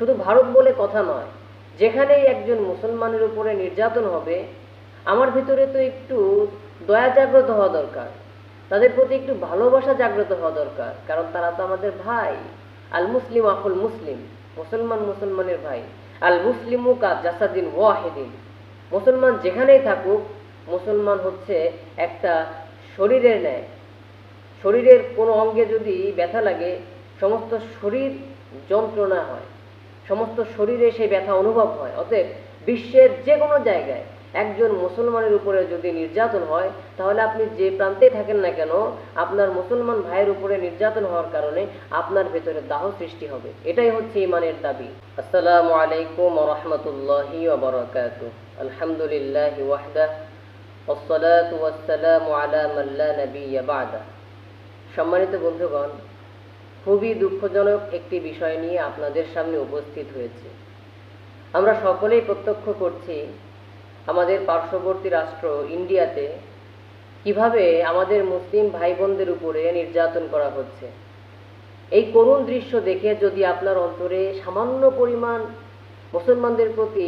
শুধু ভারত বলে কথা নয়, যেখানেই একজন মুসলমানের উপরে নির্যাতন হবে, আমার ভিতরে তো একটু দয়া জাগ্রত হওয়া দরকার, তাদের প্রতি একটু ভালোবাসা জাগ্রত হওয়া দরকার, কারণ তারা তো আমাদের ভাই। আল মুসলিম আকুল মুসলিম, মুসলমান মুসলমানের ভাই। আল মুসলিমু কা জাসাদিন ওয়াহিদিন, মুসলমান যেখানেই থাকুক, মুসলমান হচ্ছে একটা শরীরের ন্যায়। শরীরের কোনো অঙ্গে যদি ব্যথা লাগে, সমস্ত শরীর যন্ত্রণা হয়, সমস্ত শরীরে সেই ব্যথা অনুভব হয়। অতএব বিশ্বের যে কোনো জায়গায় একজন মুসলমানের উপরে যদি নির্যাতন হয়, তাহলে আপনি যে প্রান্তেই থাকেন না কেন, আপনার মুসলমান ভাইয়ের উপরে নির্যাতন হওয়ার কারণে আপনার ভেতরে দাহ সৃষ্টি হবে। এটাই হচ্ছে ঈমানের দাবি। আসসালামু আলাইকুম ওয়া রাহমাতুল্লাহি ওয়া বারাকাতুহু। আলহামদুলিল্লাহি ওয়াহদাহ ওয়াসসালাতু ওয়াসসালামু আলা মান লা নাবিয়্যা বা'দা। সম্মানিত বন্ধুগণ, খুবই দুঃখজনক একটি বিষয় নিয়ে আপনাদের সামনে উপস্থিত হয়েছে। আমরা সকলেই প্রত্যক্ষ করছি আমাদের পার্শ্ববর্তী রাষ্ট্র ইন্ডিয়াতে কিভাবে আমাদের মুসলিম ভাই বোনদের উপরে নির্যাতন করা হচ্ছে। এই করুণ দৃশ্য দেখে যদি আপনার অন্তরে সামান্য পরিমাণ মুসলমানদের প্রতি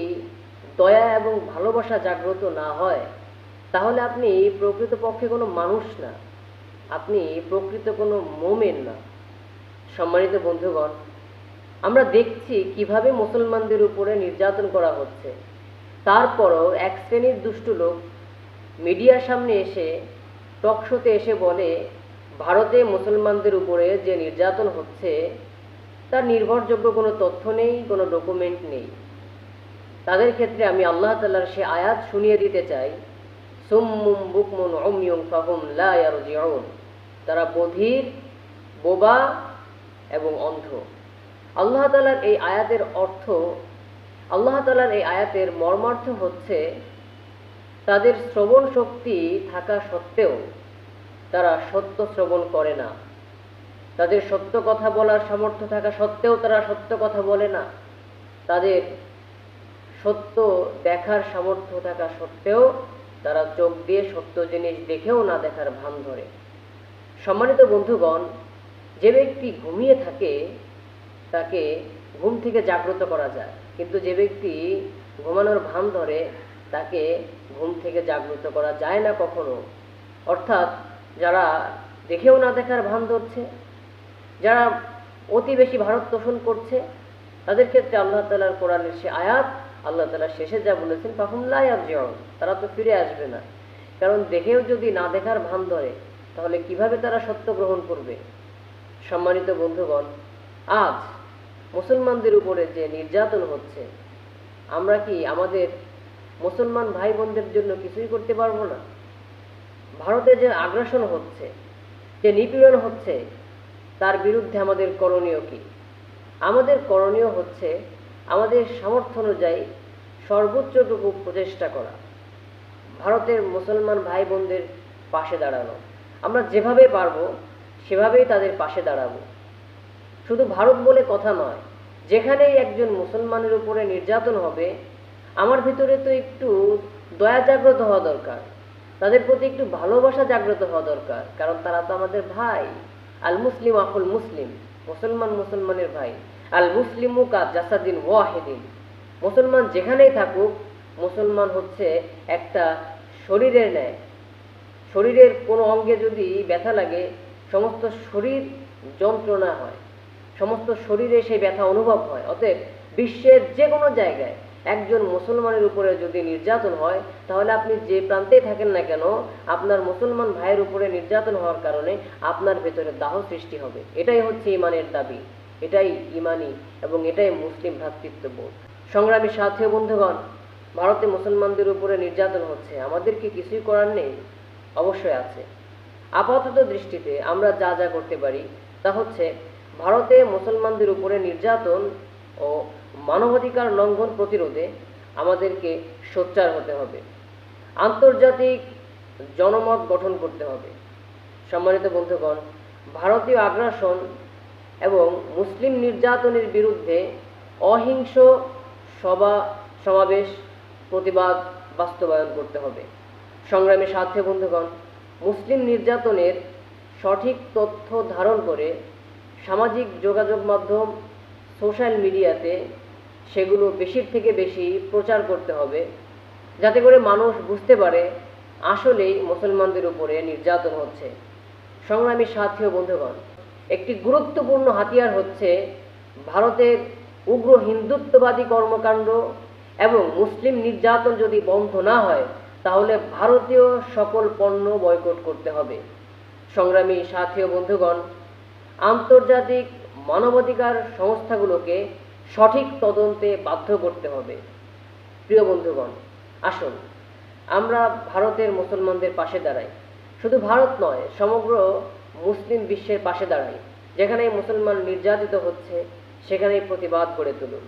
দয়া এবং ভালোবাসা জাগ্রত না হয়, তাহলে আপনি প্রকৃতপক্ষে কোনো মানুষ না, আপনি প্রকৃত কোনো মুমিন না। সম্মানিত বন্ধুগণ, আমরা দেখছি কিভাবে মুসলমানদের উপরে নির্যাতন করা হচ্ছে। তারপরও এক শ্রেণীর দুষ্ট লোক মিডিয়ার সামনে এসে, টক শোতে এসে বলে ভারতে মুসলমানদের উপরে যে নির্যাতন হচ্ছে তার নির্ভরযোগ্য কোনো তথ্য নেই, কোনো ডকুমেন্ট নেই। তাদের ক্ষেত্রে আমি আল্লাহ তাআলার সে আয়াত শুনিয়ে দিতে চাই, সুম্মুম বুকমুন উময়ুন ফাহুম লা ইয়ারজিউন, তারা বধির, বোবা এবং অন্ধ। আল্লাহ তাআলার এই আয়াতের অর্থ, আল্লাহ তাআলার এই আয়াতের মর্মার্থ হচ্ছে, তাদের শ্রবণ শক্তি থাকা সত্ত্বেও তারা সত্য শ্রবণ করে না, তাদের সত্য কথা বলার সামর্থ্য থাকা সত্ত্বেও তারা সত্য কথা বলে না, তাদের সত্য দেখার সামর্থ্য থাকা সত্ত্বেও তারা চোখ দিয়ে সত্য জিনিস দেখেও না দেখার ভান ধরে। সম্মানিত বন্ধুগণ, যে ব্যক্তি ঘুমিয়ে থাকে তাকে ঘুম থেকে জাগ্রত করা যায়, কিন্তু যে ব্যক্তি ঘুমানোর ভান ধরে তাকে ঘুম থেকে জাগ্রত করা যায় না কখনো। অর্থাৎ যারা দেখেও না দেখার ভান ধরছে, যারা অতি বেশি ভারত তোষণ করছে, তাদের ক্ষেত্রে আল্লাহ তাআলার কোরআনের সে আয়াত, আল্লাহ তাআলা শেষে যা বলেছেন ফাহুম লা ইয়ারজিউন, তারা তো ফিরে আসবে না। কারণ দেখেও যদি না দেখার ভান ধরে, তাহলে কিভাবে তারা সত্য গ্রহণ করবে? সম্মানিত বন্ধুগণ, আজ মুসলমানদের উপরে যে নির্যাতন হচ্ছে, আমরা কি আমাদের মুসলমান ভাই বোনদের জন্য কিছুই করতে পারবো না? ভারতে যে আগ্রাসন হচ্ছে, যে নিপীড়ন হচ্ছে, তার বিরুদ্ধে আমাদের করণীয় কি? আমাদের করণীয় হচ্ছে আমাদের সামর্থ্য অনুযায়ী সর্বোচ্চটুকু প্রচেষ্টা করা, ভারতের মুসলমান ভাই বোনদের পাশে দাঁড়ানো। আমরা যেভাবে পারবো সেভাবেই তাদের পাশে দাঁড়াবো। শুধু ভারত বলে কথা নয়, যেখানেই একজন মুসলমানের উপরে নির্যাতন হবে, আমার ভিতরে তো একটু দয়া জাগ্রত হওয়া দরকার, তাদের প্রতি একটু ভালোবাসা জাগ্রত হওয়া দরকার, কারণ তারা তো আমাদের ভাই। আল মুসলিম আকুল মুসলিম, মুসলমান মুসলমানের ভাই। আল মুসলিমু কা জাসাদিন ওয়াহিদিন, মুসলমান যেখানেই থাকুক, মুসলমান হচ্ছে একটা শরীরের ন্যায়। শরীরের কোনো অঙ্গে যদি ব্যথা লাগে, সমস্ত শরীর যন্ত্রণা হয়, সমস্ত শরীরে সেই ব্যথা অনুভব হয়। অতএব বিশ্বের যে কোনো জায়গায় একজন মুসলমানের উপরে যদি নির্যাতন হয়, তাহলে আপনি যে প্রান্তেই থাকেন না কেন, আপনার মুসলমান ভাইয়ের উপরে নির্যাতন হওয়ার কারণে আপনার ভেতরে দাহ সৃষ্টি হবে। এটাই হচ্ছে ঈমানের দাবি, এটাই ঈমানি এবং এটাই মুসলিম ভ্রাতৃত্ববোধ। সংগ্রামী সাথী ও বন্ধুগণ, ভারতে মুসলমানদের উপরে নির্যাতন হচ্ছে, আমাদের কি কিছুই করার নেই? অবশ্যই আছে। আপাতত দৃষ্টিতে আমরা যা যা করতে পারি তা হচ্ছে, ভারতে মুসলমানদের উপরে নির্যাতন ও মানবাধিকার লঙ্ঘন প্রতিরোধে আমাদেরকে সোচ্চার হতে হবে, আন্তর্জাতিক জনমত গঠন করতে হবে। সম্মানিত বন্ধুগণ, ভারতীয় আগ্রাসন এবং মুসলিম নির্যাতনের বিরুদ্ধে অহিংস সমাবেশ, প্রতিবাদ বাস্তবায়ন করতে হবে। সংগ্রামী সাথী বন্ধুগণ, মুসলিম নির্যাতনের সঠিক তথ্য ধারণ করে সামাজিক যোগাযোগ মাধ্যম, সোশ্যাল মিডিয়াতে সেগুলো বেশির থেকে বেশি প্রচার করতে হবে, যাতে করে মানুষ বুঝতে পারে আসলেই মুসলমানদের উপরে নির্যাতন হচ্ছে। সংগ্রামী সাথী ও বন্ধুগণ, একটি গুরুত্বপূর্ণ হাতিয়ার হচ্ছে ভারতের উগ্র হিন্দুত্ববাদী কর্মকাণ্ড এবং মুসলিম নির্যাতন যদি বন্ধ না হয় তাহলে ভারতীয় সকল পণ্য বয়কট করতে হবে। সংগ্রামী সাথী ও বন্ধুগণ, আন্তর্জাতিক মানবাধিকার সংস্থাগুলোকে সঠিক তদন্তে বাধ্য করতে হবে। প্রিয় বন্ধুগণ, আসুন আমরা ভারতের মুসলমানদের পাশে দাঁড়াই। শুধু ভারত নয়, সমগ্র মুসলিম বিশ্বের পাশে দাঁড়াই। যেখানেই মুসলমান নির্যাতিত হচ্ছে সেখানেই প্রতিবাদ গড়ে তুলুন।